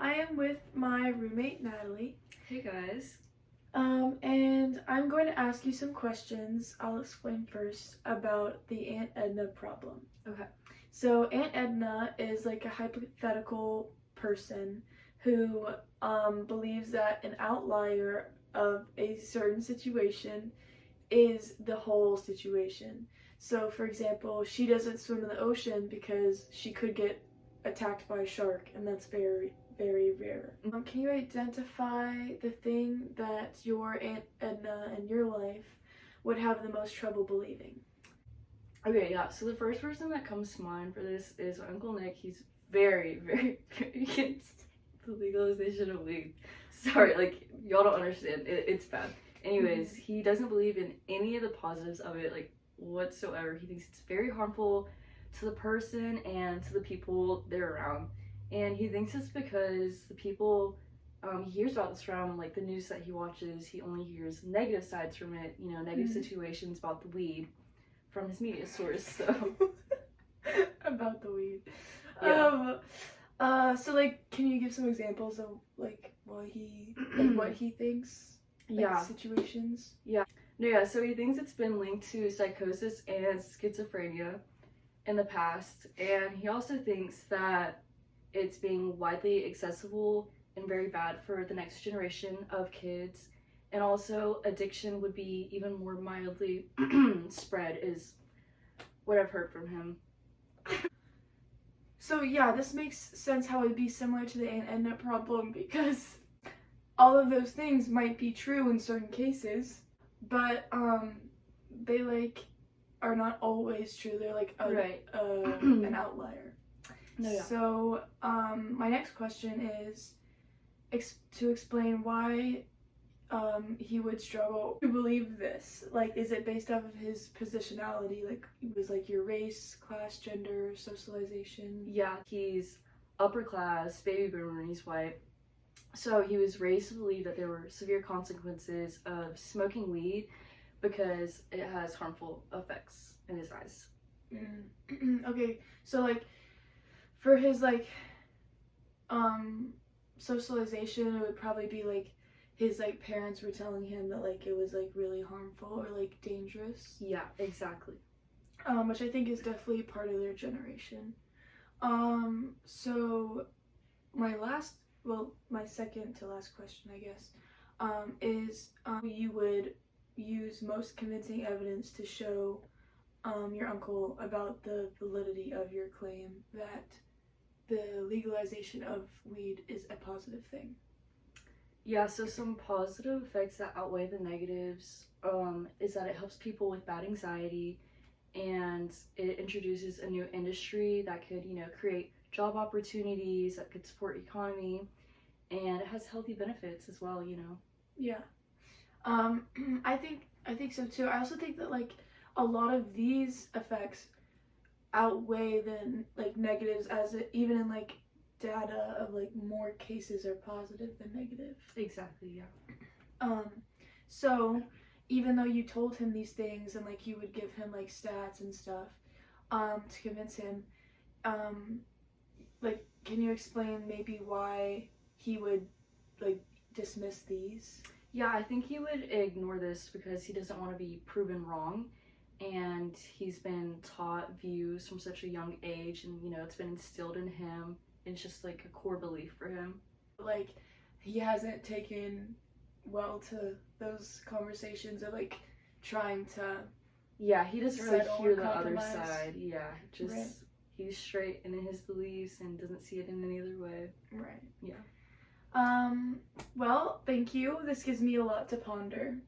I am with my roommate Natalie. Hey guys. And I'm going to ask you some questions. I'll explain first about the Aunt Edna problem. Okay. So Aunt Edna is like a hypothetical person who believes that an outlier of a certain situation is the whole situation. So, for example, she doesn't swim in the ocean because she could get attacked by a shark, and that's very, very rare. Can you identify the thing that your Aunt Edna in your life would have the most trouble believing? Okay, yeah, so the first person that comes to mind for this is my Uncle Nick. He's very, very, very against the legalization of weed. Sorry, like, y'all don't understand. It's bad. Anyways, he doesn't believe in any of the positives of it, like, whatsoever. He thinks it's very harmful to the person and to the people they're around. And he thinks it's because the people he hears about this from, like, the news that he watches. He only hears negative sides from it, you know, negative situations about the weed from his media source, so. About the weed. Yeah. So, like, can you give some examples of, like, what he thinks? Like, Yeah. situations? No, yeah, so he thinks it's been linked to psychosis and schizophrenia in the past, and he also thinks that it's being widely accessible and very bad for the next generation of kids, and also addiction would be even more mildly spread is what I've heard from him. So yeah, this makes sense how it'd be similar to the Aunt Edna problem, because all of those things might be true in certain cases, but they like are not always true. They're like an outlier. No, yeah. So my next question is to explain why he would struggle to believe this. Like, is it based off of his positionality? Like, it was like your race, class, gender, socialization? Yeah, he's upper class, baby boomer, and he's white. So he was raised to believe that there were severe consequences of smoking weed because it has harmful effects in his eyes. Okay, so like for his like socialization, it would probably be like his like parents were telling him that like it was like really harmful or like dangerous. Yeah, exactly. Which I think is definitely part of their generation. So my second to last question, I guess, is you would use most convincing evidence to show your uncle about the validity of your claim that the legalization of weed is a positive thing. Yeah, so some positive effects that outweigh the negatives is that it helps people with bad anxiety, and it introduces a new industry that could, you know, create job opportunities that could support economy, and it has healthy benefits as well, you know. Yeah. I think so too. I also think that like a lot of these effects outweigh the like negatives, even in like data of like more cases are positive than negative. Exactly, yeah. So even though you told him these things and like you would give him like stats and stuff to convince him, like, can you explain maybe why he would like dismiss these? Yeah, I think he would ignore this because he doesn't want to be proven wrong, and he's been taught views from such a young age, and you know, it's been instilled in him. It's just like a core belief for him. Like, he hasn't taken well to those conversations of like trying to. Yeah, he doesn't really hear the other compromise. side. Yeah, just Right. He's straight in his beliefs and doesn't see it in any other way. Right. Yeah. Well, thank you. This gives me a lot to ponder.